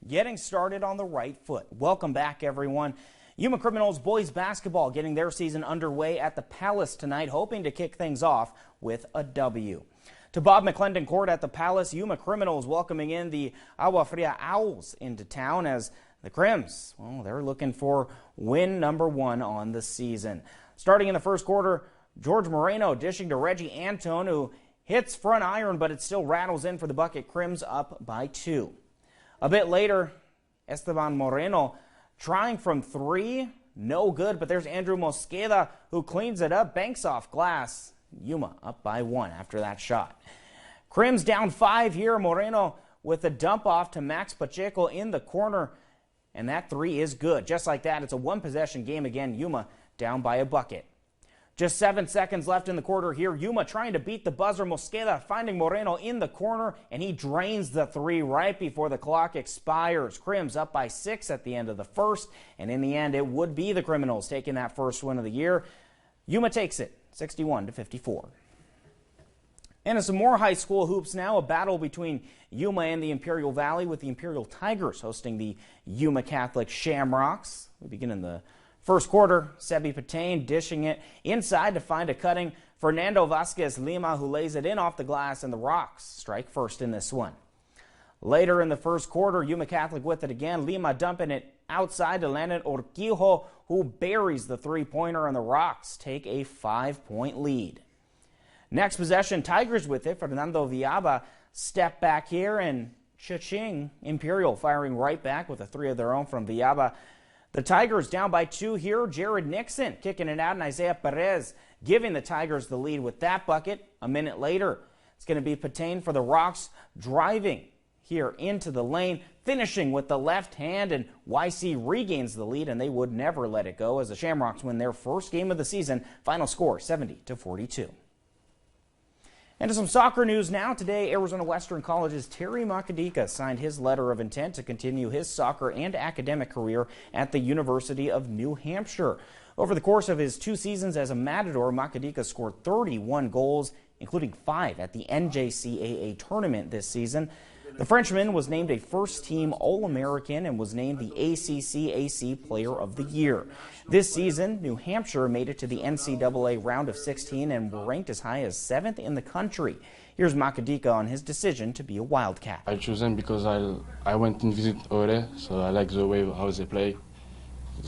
getting started on the right foot. Welcome back, everyone. Yuma Criminals boys basketball getting their season underway at the Palace tonight, hoping to kick things off with a W. To Bob McClendon Court at the Palace, Yuma Criminals welcoming in the Agua Fria Owls into town as the Crims, well, they're looking for win number 1 on the season. Starting in the first quarter, George Moreno dishing to Reggie Antone, who hits front iron, but it still rattles in for the bucket. Crims up by 2. A bit later, Esteban Moreno trying from 3, no good, but there's Andrew Mosqueda who cleans it up, banks off glass. Yuma up by 1 after that shot. Crims down 5 here. Moreno with a dump off to Max Pacheco in the corner, and that 3 is good. Just like that, it's a 1-possession game again. Yuma down by a bucket. Just 7 seconds left in the quarter here. Yuma trying to beat the buzzer. Mosqueda finding Moreno in the corner, and he drains the 3 right before the clock expires. Crims up by 6 at the end of the first, and in the end, it would be the Criminals taking that first win of the year. Yuma takes it, 61-54. And some more high school hoops now, a battle between Yuma and the Imperial Valley, with the Imperial Tigers hosting the Yuma Catholic Shamrocks. We begin in the first quarter. Sebi Patain dishing it inside to find a cutting Fernando Vasquez Lima, who lays it in off the glass, and the Rocks strike first in this one. Later in the first quarter, Yuma Catholic with it again. Lima dumping it outside to Landon Urquijo, who buries the 3-pointer, and the Rocks take a 5-point lead. Next possession, Tigers with it. Fernando Villalba step back here, and cha-ching, Imperial firing right back with a 3 of their own from Villalba. The Tigers down by 2 here. Jared Nixon kicking it out, and Isaiah Perez giving the Tigers the lead with that bucket. A minute later, it's going to be Patain for the Rocks, driving here into the lane, finishing with the left hand, and YC regains the lead, and they would never let it go as the Shamrocks win their first game of the season. Final score 70-42. And to some soccer news now. Today, Arizona Western College's Terry Makedika signed his letter of intent to continue his soccer and academic career at the University of New Hampshire. Over the course of his 2 seasons as a Matador, Makedika scored 31 goals, including 5 at the NJCAA tournament this season. The Frenchman was named a first-team All-American and was named the ACCAC Player of the Year. This season, New Hampshire made it to the NCAA round of 16 and were ranked as high as 7th in the country. Here's Makedika on his decision to be a Wildcat. I chose them because I went and visit over there, so I like the way how they play.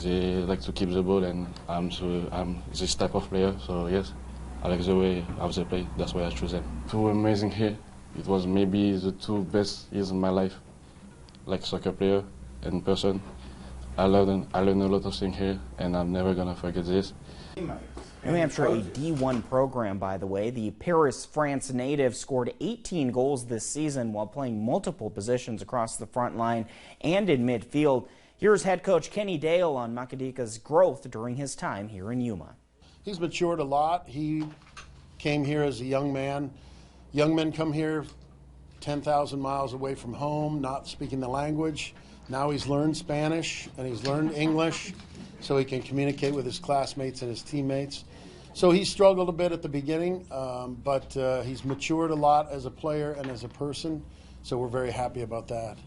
They like to keep the ball, and I'm this type of player, so yes, I like the way how they play. That's why I chose them. 2 amazing here. It was maybe the 2 best years in my life, like soccer player and person. I learned a lot of things here, and I'm never gonna forget this. New Hampshire, a D1 program, by the way. The Paris, France native scored 18 goals this season while playing multiple positions across the front line and in midfield. Here's head coach Kenny Dale on Makedika's growth during his time here in Yuma. He's matured a lot. He came here as a young man. Young men come here 10,000 miles away from home, not speaking the language. Now he's learned Spanish and he's learned English so he can communicate with his classmates and his teammates. So he struggled a bit at the beginning, but he's matured a lot as a player and as a person, so we're very happy about that.